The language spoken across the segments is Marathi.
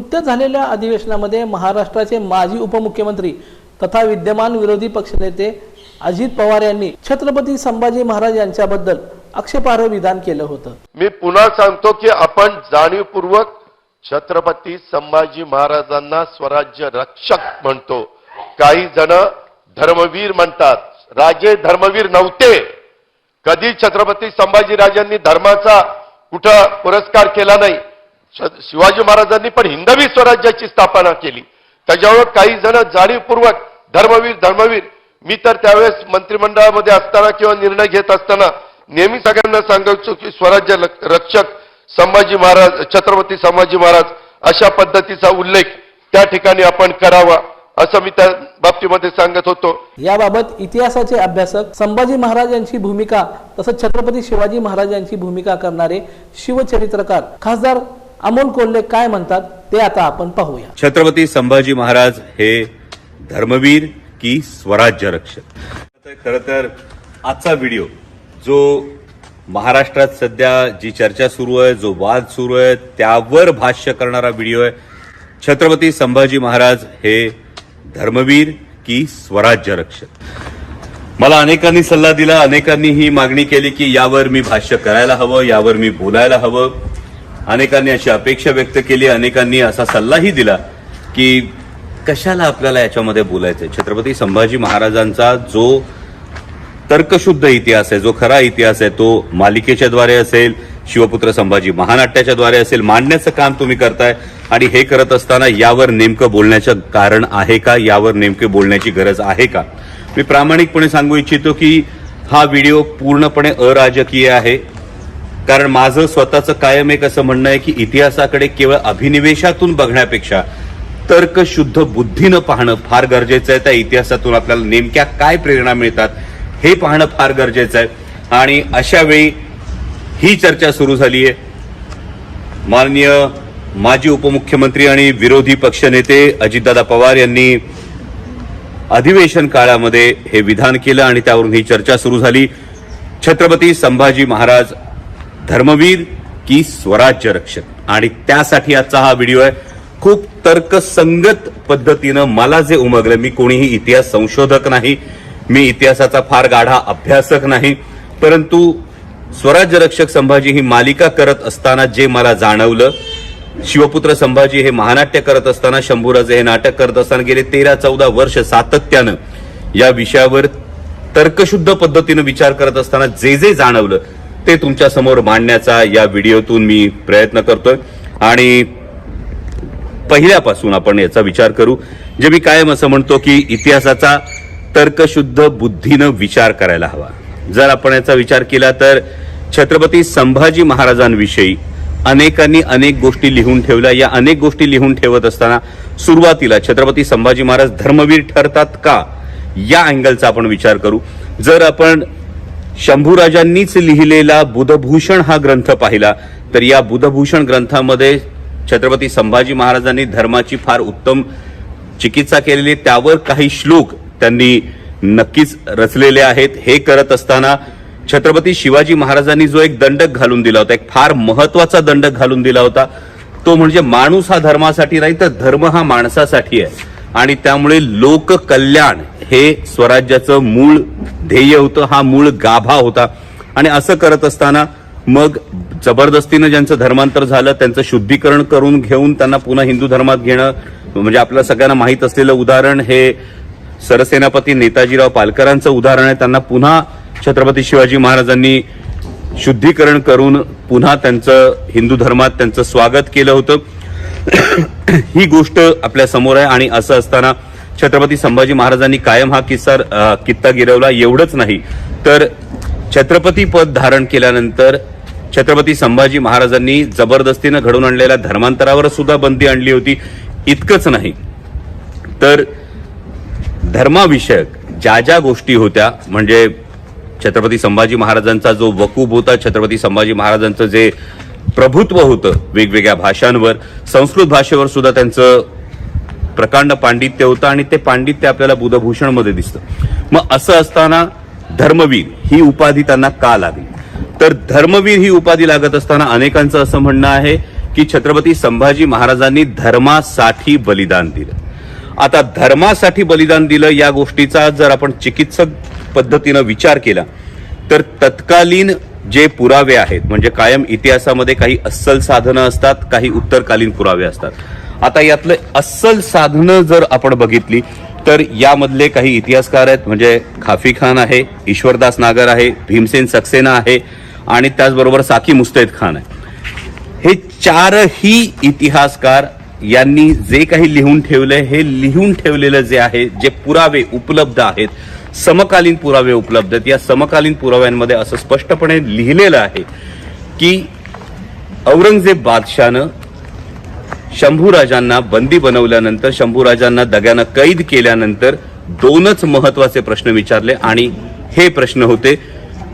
नुकत्याच झालेल्या अधिवेशनामध्ये महाराष्ट्राचे माजी उपमुख्यमंत्री तथा विद्यमान विरोधी पक्षनेते अजित पवार यांनी छत्रपती संभाजी महाराज यांच्याबद्दल आक्षेपार्ह विधान केलं होतं। मी पुन्हा सांगतो की आपण जाणीवपूर्वक छत्रपती संभाजी महाराजांना स्वराज्य रक्षक म्हणतो। काही जण धर्मवीर म्हणतात, राजे धर्मवीर नव्हते। कधी छत्रपती संभाजी राजांनी धर्माचा कुठं पुरस्कार केला नाही। शिवाजी महाराजांनी पण हिंदवी स्वराज्याची स्थापना केली। त्याच्यावर काही जण जाणीवपूर्वक धर्मवीर मी तर त्यावेळेस मंत्रिमंडळामध्ये असताना किंवा निर्णय घेत असताना नेहमी सगळ्यांना सांगायचो की स्वराज्य रक्षक संभाजी महाराज, छत्रपती संभाजी महाराज अशा पद्धतीचा उल्लेख त्या ठिकाणी आपण करावा असं मी त्या बाबतीमध्ये सांगत होतो। याबाबत इतिहासाचे अभ्यासक संभाजी महाराज यांची भूमिका तसंच छत्रपती शिवाजी महाराज यांची भूमिका करणारे शिवचरित्रकार खासदार अमोल कोल्हे काय म्हणतात ते आता आपण पाहूया। छत्रपती संभाजी महाराज हे धर्मवीर की स्वराज्य रक्षक। खरं तर आजचा व्हिडिओ जो महाराष्ट्रात सध्या जी चर्चा सुरू आहे, जो वाद सुरू आहे त्यावर भाष्य करणारा व्हिडिओ आहे। छत्रपती संभाजी महाराज हे धर्मवीर की स्वराज्य रक्षक। मला अनेकांनी सल्ला दिला, अनेकांनी ही मागणी केली की यावर मी भाष्य करायला हवं, यावर मी बोलायला हवं। अनेकांनी अशी अपेक्षा व्यक्त केली, अनेकांनी असा सल्लाही दिला की कशाला आपल्याला याच्यामध्ये बोलायचंय। छत्रपती संभाजी महाराजांचा जो तर्कशुद्ध इतिहास आहे, जो खरा इतिहास आहे तो मालिकेच्या द्वारे असेल, शिवपुत्र संभाजी महानाट्याच्या द्वारे असेल, मांडण्याचं काम तुम्ही करताय। आणि हे करत असताना यावर नेमकं बोलण्याचं कारण आहे का, यावर नेमके बोलण्याची गरज आहे का? मी प्रामाणिकपणे सांगू इच्छितो की हा व्हिडिओ पूर्णपणे अराजकीय आहे। कारण माझं स्वतःचं कायम एक असं म्हणणं आहे की इतिहासाकडे केवळ अभिनिवेशातून बघण्यापेक्षा तर्कशुद्ध बुद्धीनं पाहणं फार गरजेचं आहे। त्या इतिहासातून आपल्याला नेमक्या काय प्रेरणा मिळतात हे पाहणं फार गरजेचं आहे। आणि अशा वेळी ही चर्चा सुरू झाली आहे। माननीय माजी उपमुख्यमंत्री आणि विरोधी पक्षनेते अजितदादा पवार यांनी अधिवेशन काळामध्ये हे विधान केलं आणि त्यावरून ही चर्चा सुरू झाली। छत्रपती संभाजी महाराज धर्मवीर की स्वराज्य रक्षक। आणि त्यासाठी आजचा हा व्हिडिओ आहे। खूप तर्कसंगत पद्धतीनं मला जे उमगलं, मी कोणीही इतिहास संशोधक नाही, मी इतिहासाचा फार गाढा अभ्यासक नाही, परंतु स्वराज्य रक्षक संभाजी ही मालिका करत असताना जे मला जाणवलं, शिवपुत्र संभाजी हे महानाट्य करत असताना, शंभूराजे हे नाटक करत असताना गेले 13-14 वर्ष सातत्यानं या विषयावर तर्कशुद्ध पद्धतीनं विचार करत असताना जे जे जाणवलं ते तुमच्या समोर मांडण्याचा या व्हिडिओतून मी प्रयत्न करतोय। आणि पहिल्यापासून आपण याचा विचार करू। जे मी कायम असं म्हणतो की इतिहासाचा तर्कशुद्ध बुद्धीनं विचार करायला हवा। जर आपण याचा विचार केला तर छत्रपती संभाजी महाराजांविषयी अनेकांनी अनेक गोष्टी लिहून ठेवल्या। या अनेक गोष्टी लिहून ठेवत असताना सुरुवातीला छत्रपती संभाजी महाराज धर्मवीर ठरतात का या अँगलचा आपण विचार करू। जर आपण शंभूराजांनीच लिहिलेला बुधभूषण हा ग्रंथ पाहिला तर या बुधभूषण ग्रंथामध्ये छत्रपती संभाजी महाराजांनी धर्माची फार उत्तम चिकित्सा केलेली, त्यावर काही श्लोक त्यांनी नक्कीच रचलेले आहेत। हे करत असताना छत्रपती शिवाजी महाराजांनी जो एक दंडक घालून दिला होता, एक फार महत्वाचा दंडक घालून दिला होता, तो म्हणजे माणूस हा धर्मासाठी नाही तर धर्म हा माणसासाठी आहे। आणि त्यामुळे लोककल्याण हे स्वराज्याचं मूळ ध्येय होतं, हा मूळ गाभा होता। आणि असं करत असताना मग जबरदस्तीनं ज्यांचं धर्मांतर झालं त्यांचं शुद्धीकरण करून घेऊन त्यांना पुन्हा हिंदू धर्मात घेणं, म्हणजे आपल्या सगळ्यांना माहीत असलेलं उदाहरण हे सरसेनापती नेताजीराव पालकरांचं उदाहरण आहे। त्यांना पुन्हा छत्रपती शिवाजी महाराजांनी शुद्धीकरण करून पुन्हा त्यांचं हिंदू धर्मात त्यांचं स्वागत केलं होतं। ही गोष्ट आपल्या समोर आहे। आणि असं असताना छत्रपती संभाजी महाराजांनी कायम हा कित्ता गिरवला। एवढंच नाही तर छत्रपती पद धारण केल्यानंतर छत्रपती संभाजी महाराजांनी जबरदस्तीनं घडवून आणलेल्या धर्मांतरावर सुद्धा बंदी आणली होती। इतकंच नाही तर धर्माविषयक ज्या ज्या गोष्टी होत्या, म्हणजे छत्रपती संभाजी महाराजांचा जो वकूब होता, छत्रपती संभाजी महाराजांचं जे प्रभुत्व होतं वेगवेगळ्या भाषांवर, संस्कृत भाषेवर सुद्धा त्यांचं प्रकांड पांडित्य होतं आणि ते पांडित्य आपल्याला बुधभूषण मध्ये दिसतं। मग असं असताना धर्मवीर ही उपाधी त्यांना का लागली? तर धर्मवीर ही उपाधी लागत असताना अनेकांचं असं म्हणणं आहे की छत्रपती संभाजी महाराजांनी धर्मासाठी बलिदान दिलं. आता धर्मासाठी बलिदान दिलं या गोष्टीचा जर आपण चिकित्सक पद्धतीनं विचार केला तर तत्कालीन जे पुरावे आहेत, म्हणजे कायम इतिहासामध्ये काही अस्सल साधनं असतात, काही उत्तरकालीन पुरावे असतात. आता यातलं अस्सल साधनं जर आपण बघितली तर यामधले काही इतिहासकार आहेत, म्हणजे खाफी खान आहे, ईश्वरदास नागर आहे, भीमसेन सक्सेना आहे आणि त्याचबरोबर साकी मुस्तैद खान आहे. हे चारही इतिहासकार यांनी जे काही लिहून ठेवलंय, हे लिहून ठेवलेलं जे आहे, जे पुरावे उपलब्ध आहेत, समकालीन पुरावे उपलब्ध आहेत, या समकालीन पुराव्यांमध्ये असं स्पष्टपणे लिहिलेलं आहे की औरंगजेब बादशाहनं शंभूराजांना बंदी बनवल्यानंतर, शंभूराजांना दग्यानं कैद केल्यानंतर दोनच महत्वाचे प्रश्न विचारले आणि हे प्रश्न होते,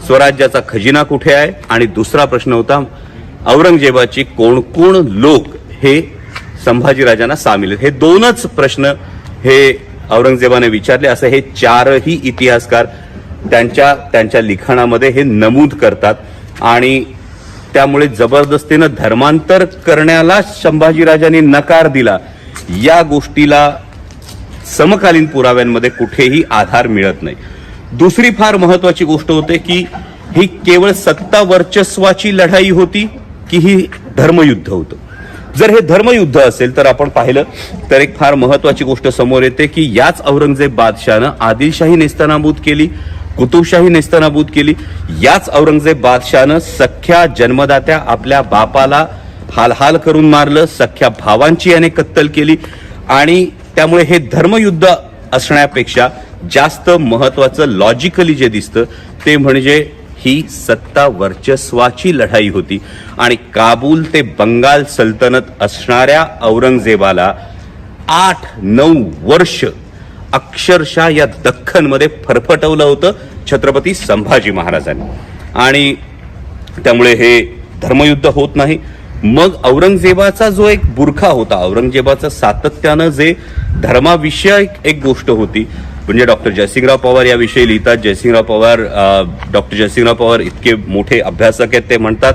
स्वराज्याचा खजिना कुठे आहे, आणि दुसरा प्रश्न होता औरंगजेबाची कोण कोण लोक हे संभाजीराजांना सामील आहेत. हे दोनच प्रश्न हे औरंगजेबाने विचारले असं हे चारही इतिहासकार त्यांच्या लिखाणामध्ये हे नमूद करतात. आणि त्यामुळे जबरदस्तीनं धर्मांतर करण्याला संभाजीराजांनी नकार दिला या गोष्टीला समकालीन पुराव्यांमध्ये कुठेही आधार मिळत नाही. दुसरी फार महत्वाची गोष्ट होते की ही केवळ सत्ता वर्चस्वाची लढाई होती की ही धर्मयुद्ध होतं. जर हे धर्मयुद्ध असेल तर आपण पाहिलं तर एक फार महत्वाची गोष्ट समोर येते की याच औरंगजेब बादशाहनं आदिलशाही नेस्तनाबूत केली, कुतुबशाही नेस्तनाबूत केली. याच औरंगजेब बादशाहनं सख्या जन्मदात्या आपल्या बापाला हाल करून मारलं, सख्या भावांची याने कत्तल केली. आणि त्यामुळे हे धर्मयुद्ध असण्यापेक्षा जास्त महत्वाचं लॉजिकली जे दिसतं ते म्हणजे ही सत्ता वर्चस्वाची लढाई होती. आणि काबूल ते बंगाल सल्तनत असणाऱ्या औरंगजेबाला 8-9 वर्ष अक्षरशः या दख्खनमध्ये फरफटवलं होतं छत्रपती संभाजी महाराजांनी. आणि त्यामुळे हे धर्मयुद्ध होत नाही. मग औरंगजेबाचा जो एक बुरखा होता, औरंगजेबाचं सातत्यानं जे धर्माविषयक एक गोष्ट होती, म्हणजे डॉक्टर जयसिंगराव पवार याविषयी लिहितात. डॉक्टर जयसिंगराव पवार इतके मोठे अभ्यासक आहेत, ते म्हणतात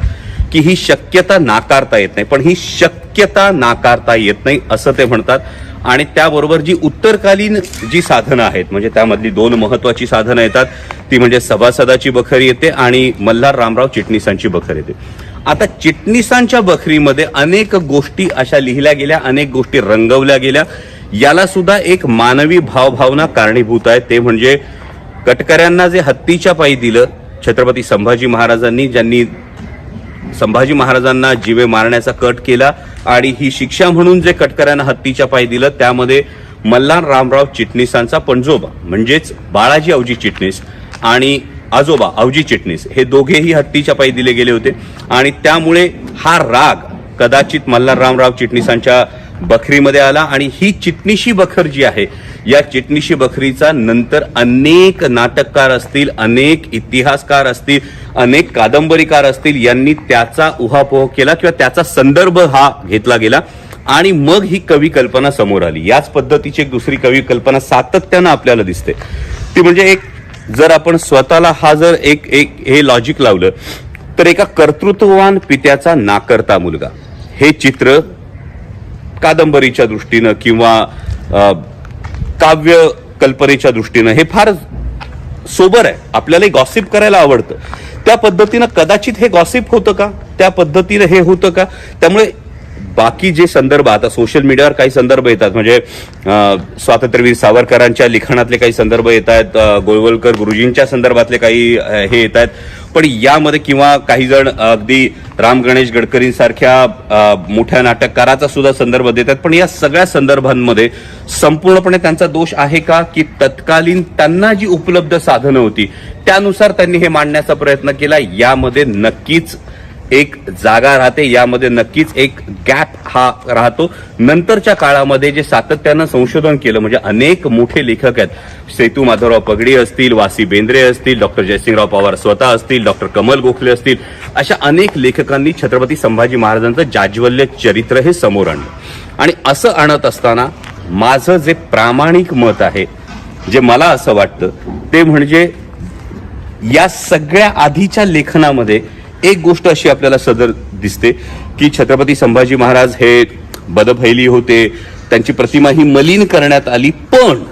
की ही शक्यता नाकारता येत नाही. पण ही शक्यता नाकारता येत नाही असं ते म्हणतात. आणि त्याबरोबर जी उत्तरकालीन जी साधनं आहेत, म्हणजे त्यामधली 2 महत्वाची साधनं येतात, ती म्हणजे सभासदाची बखर येते आणि मल्हार रामराव चिटणीसांची बखर येते. आता चिटणीसांच्या बखरीमध्ये अनेक गोष्टी अशा लिहिल्या गेल्या, अनेक गोष्टी रंगवल्या गेल्या. याला सुद्धा एक मानवी भावभावना कारणीभूत आहे. ते म्हणजे कटकऱ्यांना जे हत्तीच्या पायी दिलं छत्रपती संभाजी महाराजांनी, ज्यांनी संभाजी महाराजांना जीवे मारण्याचा कट केला आणि ही शिक्षा म्हणून जे कटकऱ्यांना हत्तीच्या पायी दिलं, त्यामध्ये मल्हार रामराव चिटणीसांचा पणजोबा म्हणजेच बाळाजी अवजी चिटणीस आणि आजोबा अवजी चिटणीस हे दोघेही हत्तीच्या पायी दिले गेले होते. आणि त्यामुळे हा राग कदाचित मल्हार रामराव चिटणीसांच्या बखरीमध्ये आला. आणि ही चिटणीशी बखर जी आहे, या चिटणीशी बखरीचा नंतर अनेक नाटककार असतील, अनेक इतिहासकार असतील, अनेक कादंबरीकार असतील, यांनी त्याचा उहापोह केला किंवा त्याचा संदर्भ हा घेतला गेला. आणि मग ही कवी कल्पना समोर आली. याच पद्धतीची एक दुसरी कवी कल्पना सातत्यानं आपल्याला दिसते. ती म्हणजे एक, जर आपण स्वतःला हा जर एक हे लॉजिक लावलं तर एका कर्तृत्ववान पित्याचा नाकर्ता मुलगा, हे चित्र कादंबरीच्या दृष्टीनं किंवा काव्य कल्पनेच्या दृष्टीनं हे फार सोबर आहे. आपल्याला गॉसिप करायला आवडतं. त्या पद्धतीनं कदाचित हे गॉसिप होतं का, त्या पद्धतीनं हे होतं का. त्यामुळे बाकी जे संदर्भ, आता सोशल मीडियावर काही संदर्भ येतात, म्हणजे स्वातंत्र्यवीर सावरकरांच्या लिखाणातले काही संदर्भ येत आहेत, गोळवलकर गुरुजींच्या संदर्भातले काही हे येत आहेत. पण यामध्ये किंवा काही जण अगदी राम गणेश गडकरींसारख्या मोठ्या नाटककाराचा सुद्धा संदर्भ देतात. पण या सगळ्या संदर्भांमध्ये संपूर्णपणे त्यांचा दोष आहे का, की तत्कालीन त्यांना जी उपलब्ध साधनं होती त्यानुसार त्यांनी हे मांडण्याचा प्रयत्न केला. यामध्ये नक्कीच एक जागा राहते, यामध्ये नक्कीच एक गॅप हा राहतो. नंतरच्या काळामध्ये जे सातत्यानं संशोधन केलं, म्हणजे अनेक मोठे लेखक आहेत, सेतू माधवराव पगडी असतील, वासी बेंद्रे असतील, डॉक्टर जयसिंगराव पवार स्वतः असतील, डॉक्टर कमल गोखले असतील, अशा अनेक लेखकांनी छत्रपती संभाजी महाराजांचं जाज्वल्य चरित्र हे समोर आणलं. आणि असं आणत असताना माझं जे प्रामाणिक मत आहे, जे मला असं वाटतं, ते म्हणजे या सगळ्या आधीच्या लेखनामध्ये एक गोष्ट अशी आपल्याला सदर दिसते की छत्रपती संभाजी महाराज हे बदफैली होते, त्यांची प्रतिमा ही मलिन करण्यात आली, पण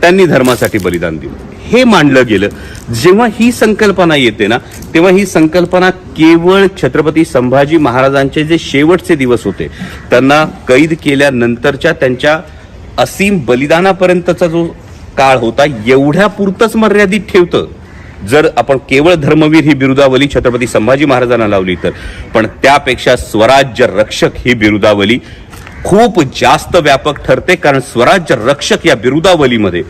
त्यांनी धर्मासाठी बलिदान दिलं हे मांडलं गेलं. जेव्हा ही संकल्पना येते ना, तेव्हा ही संकल्पना केवळ छत्रपती संभाजी महाराजांचे जे शेवटचे दिवस होते, त्यांना कैद केल्यानंतरच्या त्यांच्या असीम बलिदानापर्यंतचा जो काळ होता एवढ्या पुरतच मर्यादित ठेवतं. जर आपण केवळ धर्मवीर ही बिरुदावली छत्रपती संभाजी महाराजांना लावली तर, पण त्यापेक्षा स्वराज्य रक्षक ही बिरुदावली खूप जास्त व्यापक ठरते. कारण स्वराज्य रक्षक या बिरुदावलीमध्ये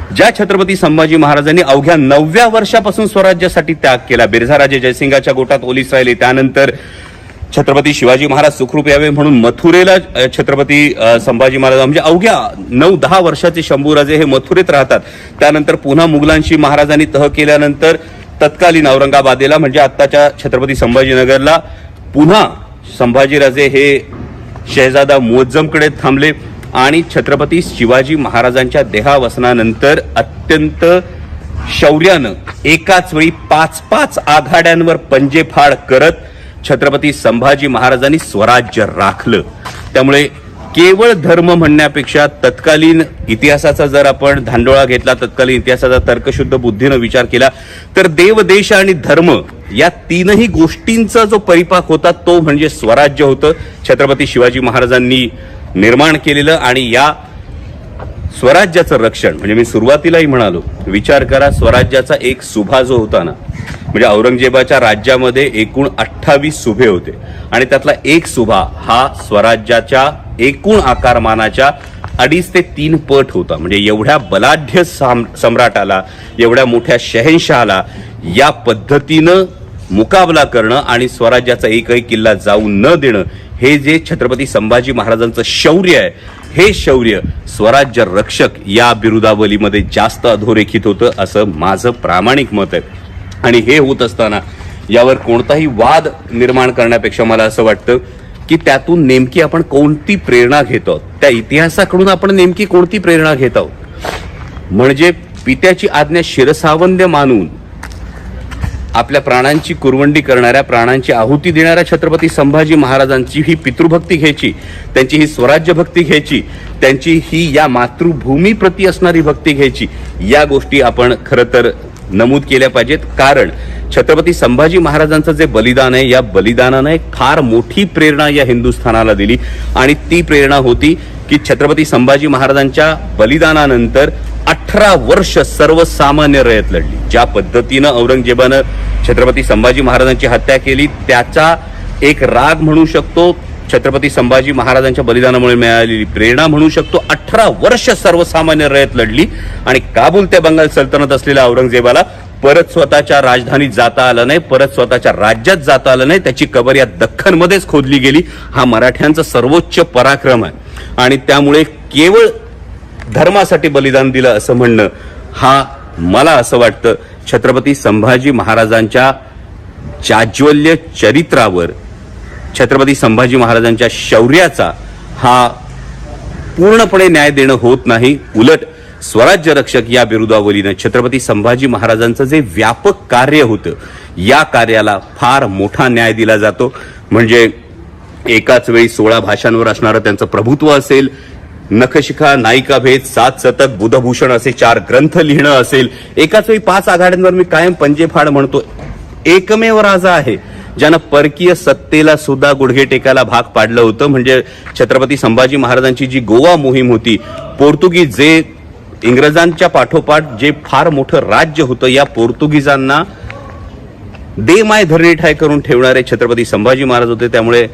ज्या छत्रपती संभाजी महाराजांनी अवघ्या 9व्या वर्षापासून स्वराज्यासाठी त्याग केला, बिरझाराजे जयसिंगाच्या गोटात ओलीस राहिले, त्यानंतर छत्रपती शिवाजी महाराज सुखरूप यावे म्हणून मथुरेला छत्रपती संभाजी महाराज म्हणजे अवघ्या 9-10 वर्षाचे शंभूराजे हे मथुरेत राहतात. त्यानंतर पुन्हा मुघलांशी महाराजांनी तह केल्यानंतर तत्कालीन औरंगाबादेला म्हणजे आत्ताच्या छत्रपती संभाजीनगरला पुन्हा संभाजीराजे हे शहजादा मुअज्जमकडे थांबले आणि छत्रपती शिवाजी महाराजांच्या देहावसनानंतर अत्यंत शौर्यानं एकाच वेळी 5-5 आघाड्यांवर पंजेफाड करत छत्रपती संभाजी महाराजांनी स्वराज्य राखलं. त्यामुळे केवळ धर्म म्हणण्यापेक्षा तत्कालीन इतिहासाचा जर आपण धांडोळा घेतला, तत्कालीन इतिहासाचा तर्कशुद्ध बुद्धीनं विचार केला तर देव, देश आणि धर्म या तीनही गोष्टींचा जो परिपाक होता तो म्हणजे स्वराज्य होतं, छत्रपती शिवाजी महाराजांनी निर्माण केलेलं. आणि या स्वराज्याचं रक्षण म्हणजे मी सुरुवातीलाही म्हणालो, विचार करा स्वराज्याचा एक सुभा जो होता ना, म्हणजे औरंगजेबाच्या राज्यामध्ये एकूण 28 सुभे होते आणि त्यातला एक सुभा हा स्वराज्याच्या एकूण आकारमानाच्या 2.5 ते 3 पट होता. म्हणजे एवढ्या बलाढ्य सम्राटाला, एवढ्या मोठ्या शहेनशहाला या पद्धतीनं मुकाबला करणं आणि स्वराज्याचा एकही किल्ला जाऊ न देणं, हे जे छत्रपती संभाजी महाराजांचं शौर्य आहे, हे शौर्य स्वराज्य रक्षक या बिरुदावलीमध्ये जास्त अधोरेखित होतं असं माझं प्रामाणिक मत आहे. आणि हे होत असताना यावर कोणताही वाद निर्माण करण्यापेक्षा मला असं वाटतं की त्यातून नेमकी आपण कोणती प्रेरणा घेत आहोत, त्या इतिहासाकडून आपण नेमकी कोणती प्रेरणा घेत आहोत. म्हणजे पित्याची आज्ञा शिरसावंद्य मानून आपल्या प्राणांची कुरवंडी करणाऱ्या, प्राणांची आहुती देणाऱ्या छत्रपती संभाजी महाराजांची ही पितृभक्ती घ्यायची, त्यांची ही स्वराज्य भक्ती घ्यायची, त्यांची ही या मातृभूमीप्रती असणारी भक्ती घ्यायची. या गोष्टी आपण खरं तर नमूद केल्या पाहिजेत. कारण छत्रपती संभाजी महाराजांचं जे बलिदान आहे, या बलिदानानं एक फार मोठी प्रेरणा या हिंदुस्थानाला दिली आणि ती प्रेरणा होती की छत्रपती संभाजी महाराजांच्या बलिदानानंतर 18 वर्ष सर्वसामान्य रयत लढली. ज्या पद्धतीनं औरंगजेबानं छत्रपती संभाजी महाराजांची हत्या केली त्याचा एक राग म्हणू शकतो, छत्रपती संभाजी महाराजांच्या बलिदानामुळे मिळालेली प्रेरणा म्हणू शकतो. 18 वर्ष सर्वसामान्य रयत लढली आणि काबूल ते बंगाल सल्तनत असलेल्या औरंगजेबाला परत स्वतःच्या राजधानीत जाता आलं नाही, परत स्वतःच्या राज्यात जाता आलं नाही. त्याची कबर या दख्खनमध्येच खोदली गेली. हा मराठ्यांचा सर्वोच्च पराक्रम आहे आणि त्यामुळे केवळ धर्मासाठी बलिदान दिलं असं म्हणणं, हा मला असं वाटतं छत्रपती संभाजी महाराजांच्या जाज्वल्य चरित्रावर, छत्रपती संभाजी महाराजांच्या शौर्याचा हा पूर्णपणे न्याय देणं होत नाही. उलट स्वराज्य रक्षक या बिरुदावलीनं छत्रपती संभाजी महाराजांचं जे व्यापक कार्य होतं, या कार्याला फार मोठा न्याय दिला जातो. म्हणजे एकाच वेळी 16 भाषांवर असणारं त्यांचं प्रभुत्व असेल, नखशिखा, नायिका भेद, 7 शतक, बुधभूषण असे 4 ग्रंथ लिहिणं असेल, एकाच वेळी 5 आघाड्यांवर मी कायम पंजेफाड म्हणतो, एकमेव राजा आहे ज्यानं परकीय सत्तेला सुद्धा गुडघे टेकायला भाग पाडलं होतं. म्हणजे छत्रपती संभाजी महाराजांची जी गोवा मोहीम होती, पोर्तुगीज जे इंग्रजांच्या पाठोपाठ जे फार मोठं राज्य होतं, या पोर्तुगीजांना दे माय धरणी ठाय करून ठेवणारे छत्रपती संभाजी महाराज होते. त्यामुळे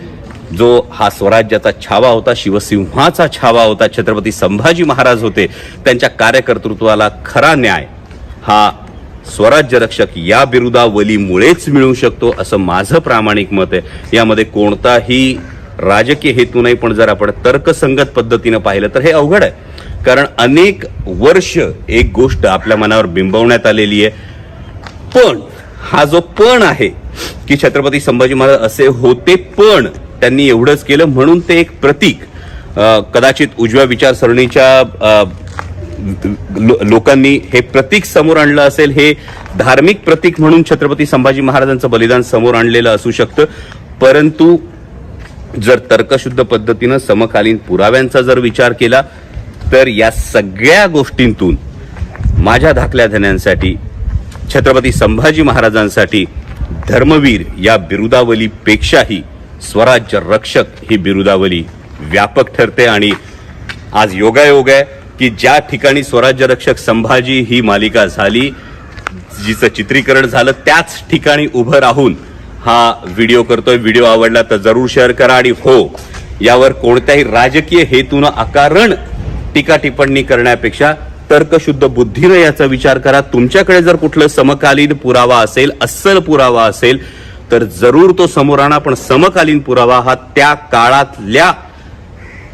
जो हा स्वराज्याचा छावा होता, शिवसिंहाचा छावा होता, छत्रपती संभाजी महाराज होते, त्यांच्या कार्यकर्तृत्वाला खरा न्याय हा स्वराज्य रक्षक या बिरुदावलीमुळेच मिळू शकतो असं माझं प्रामाणिक मत आहे. यामध्ये कोणताही राजकीय हेतू नाही, पण जर आपण तर्कसंगत पद्धतीनं पाहिलं तर हे अवघड आहे. कारण अनेक वर्ष एक गोष्ट आपल्या मनावर बिंबवण्यात आलेली आहे, पण हा जो पण आहे की छत्रपती संभाजी महाराज असे होते पण त्यांनी एवढंच केलं म्हणून ते एक प्रतीक कदाचित उजव्या विचारसरणीच्या लोकांनी हे प्रतीक समोर आणलं असेल, हे धार्मिक प्रतीक म्हणून छत्रपती संभाजी महाराजांचं बलिदान समोर आणलेलं असू शकतं. परंतु जर तर्कशुद्ध पद्धतीनं समकालीन पुराव्यांचा जर विचार केला तर या सगळ्या गोष्टींतून माझ्या धाकल्या धन्यांसाठी छत्रपती संभाजी महाराजांसाठी धर्मवीर या बिरुदावलीपेक्षाही स्वराज्य रक्षक ही बिरुदावली व्यापक ठरते. आणि आज योगायोग आहे की ज्या ठिकाणी स्वराज्य रक्षक संभाजी ही मालिका झाली, जिचं चित्रीकरण झालं, त्याच ठिकाणी उभं राहून हा व्हिडिओ करतोय. व्हिडिओ आवडला तर जरूर शेअर करा. आणि हो, यावर कोणत्याही राजकीय हेतून अकारण टीका टिप्पणी करण्यापेक्षा तर्कशुद्ध बुद्धीनं याचा विचार करा. तुमच्याकडे जर कुठलं समकालीन पुरावा असेल, अस्सल पुरावा असेल तर जरूर तो समोर आणा. पण समकालीन पुरावा हा त्या काळातल्या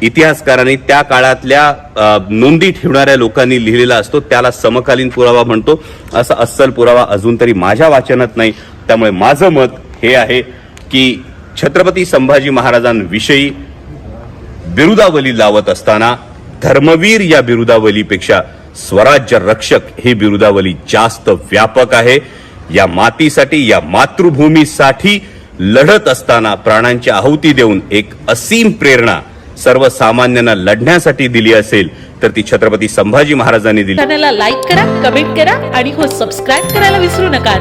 इतिहासकारांनी, त्या काळातल्या नोंदी ठेवणाऱ्या लोकांनी लिहिलेला असतो, त्याला समकालीन पुरावा म्हणतो. असा अस्सल पुरावा अजून तरी माझ्या वाचनात नाही. त्यामुळे माझं मत हे आहे की छत्रपती संभाजी महाराजांविषयी बिरुदावली लावत असताना धर्मवीर या बिरुदावलीपेक्षा स्वराज्य रक्षक ही बिरुदावली जास्त व्यापक आहे. या मातीसाठी, या मातृभूमीसाठी लढत असताना प्राणांची आहुती देऊन एक असीम प्रेरणा सर्वसामान्यांना लढण्यासाठी दिली असेल तर ती छत्रपती संभाजी महाराजांनी दिली. चॅनलला लाईक करा, कमेंट करा आणि हो सबस्क्राईब करायला विसरू नका.